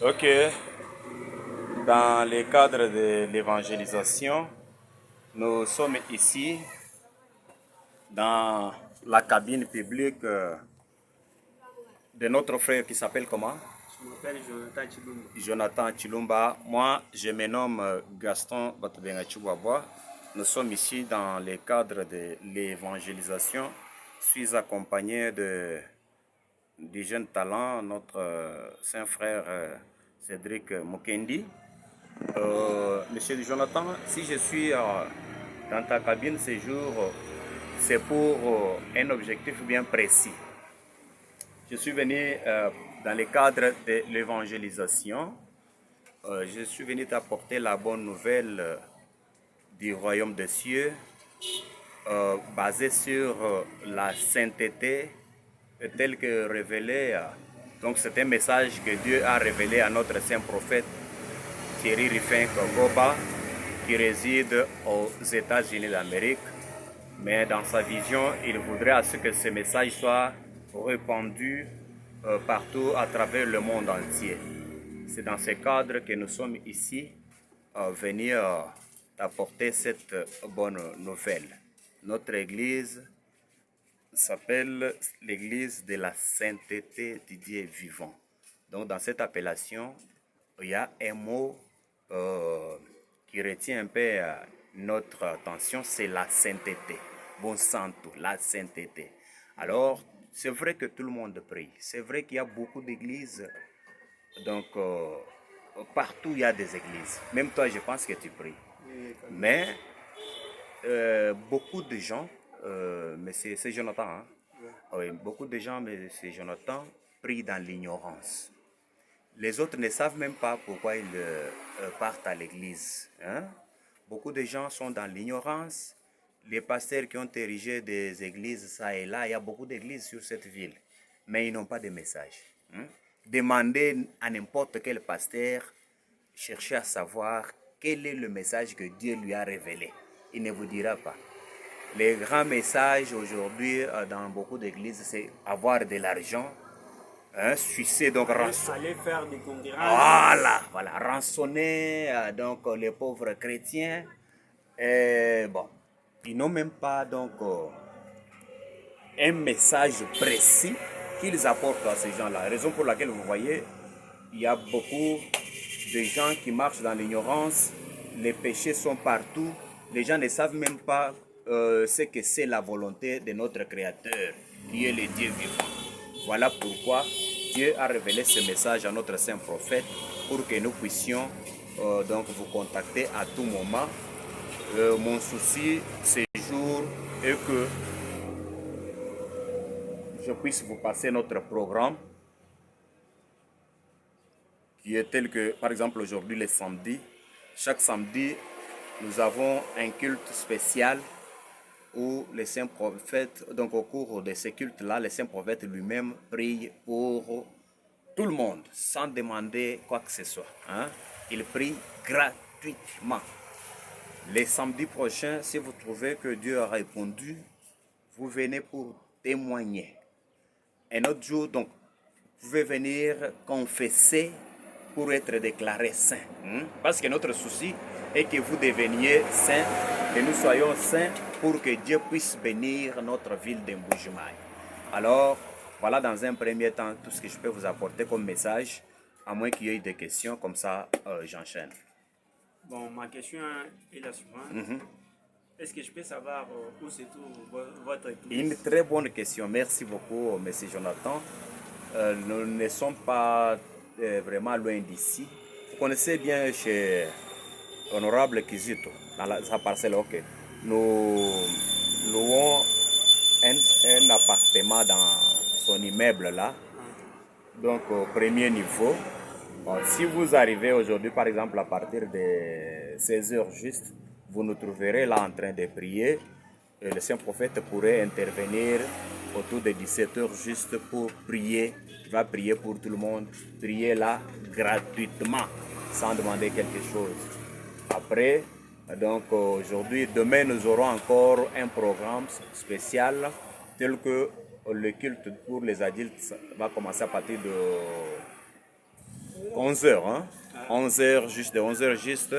Ok, dans le cadre de l'évangélisation, nous sommes ici dans la cabine publique de notre frère qui s'appelle comment? Je m'appelle Jonathan Chilumba. Jonathan Chilumba. Moi, je me nomme Gaston Batobenga Chubwabwa. Nous sommes ici dans le cadre de l'évangélisation. Je suis accompagné du jeune talent, notre saint frère Cédric Mukendi. Monsieur Jonathan, si je suis dans ta cabine ce jour, c'est pour un objectif bien précis. Je suis venu dans le cadre de l'évangélisation. Je suis venu t'apporter la bonne nouvelle du royaume des cieux, basée sur la sainteté telle que révélée. Donc c'est un message que Dieu a révélé à notre saint prophète Thierry Ruffin Kogoba, qui réside aux États-Unis d'Amérique. Mais dans sa vision, il voudrait à ce que ce message soit répandu partout à travers le monde entier. C'est dans ce cadre que nous sommes ici venus apporter cette bonne nouvelle. Notre église s'appelle l'église de la sainteté du Dieu vivant. Donc dans cette appellation, il y a un mot qui retient un peu notre attention, c'est la sainteté. Bon santo, la sainteté. Alors, c'est vrai que tout le monde prie. C'est vrai qu'il y a beaucoup d'églises. Donc, partout il y a des églises. Même toi, je pense que tu pries. Mais beaucoup de gens, mais c'est Jonathan, hein? Oui, beaucoup de gens, mais c'est Jonathan, prient dans l'ignorance. Les autres ne savent même pas pourquoi ils partent à l'église. Hein? Beaucoup de gens sont dans l'ignorance. Les pasteurs qui ont érigé des églises, ça et là, il y a beaucoup d'églises sur cette ville, mais ils n'ont pas de message. Hein? Demandez à n'importe quel pasteur, cherchez à savoir quel est le message que Dieu lui a révélé. Il ne vous dira pas. Les grands messages aujourd'hui dans beaucoup d'églises, c'est avoir de l'argent, hein, sucer, donc Aller faire des concurrences. voilà, rançonner donc les pauvres chrétiens. Et bon, ils n'ont même pas donc un message précis qu'ils apportent à ces gens-là. Raison pour laquelle vous voyez, il y a beaucoup de gens qui marchent dans l'ignorance. Les péchés sont partout. Les gens ne savent même pas ce que c'est la volonté de notre Créateur, qui est le Dieu vivant. Voilà pourquoi Dieu a révélé ce message à notre saint prophète pour que nous puissions donc vous contacter à tout moment. Mon souci ce jour est que je puisse vous passer notre programme qui est tel que, par exemple, aujourd'hui, les samedis, chaque samedi, nous avons un culte spécial où les saints prophètes, donc au cours de ces cultes-là, les saints prophètes lui-même prient pour tout le monde, sans demander quoi que ce soit. Hein? Ils prient gratuitement. Les samedis prochains, si vous trouvez que Dieu a répondu, vous venez pour témoigner. Un autre jour, donc, vous pouvez venir confesser pour être déclaré saint. Parce que notre souci est que vous deveniez saints, que nous soyons saints pour que Dieu puisse bénir notre ville d'Emboujumaï. Alors, voilà dans un premier temps tout ce que je peux vous apporter comme message, à moins qu'il y ait des questions, comme ça j'enchaîne. Bon, ma question est la suivante. Est-ce que je peux savoir où se trouve votre église? Une très bonne question. Merci beaucoup, M. Jonathan. Nous ne sommes pas vraiment loin d'ici. Vous connaissez bien chez Honorable Kizito, dans sa parcelle, ok. Nous louons un appartement dans son immeuble là, donc au premier niveau. Bon, si vous arrivez aujourd'hui, par exemple, à partir de 16h juste, vous nous trouverez là en train de prier. Et le saint prophète pourrait intervenir autour de 17h juste pour prier. Il va prier pour tout le monde, prier là gratuitement, sans demander quelque chose. Après, donc aujourd'hui, demain, nous aurons encore un programme spécial tel que le culte pour les adultes va commencer à partir de 11h, hein? 11h, juste de 11h juste.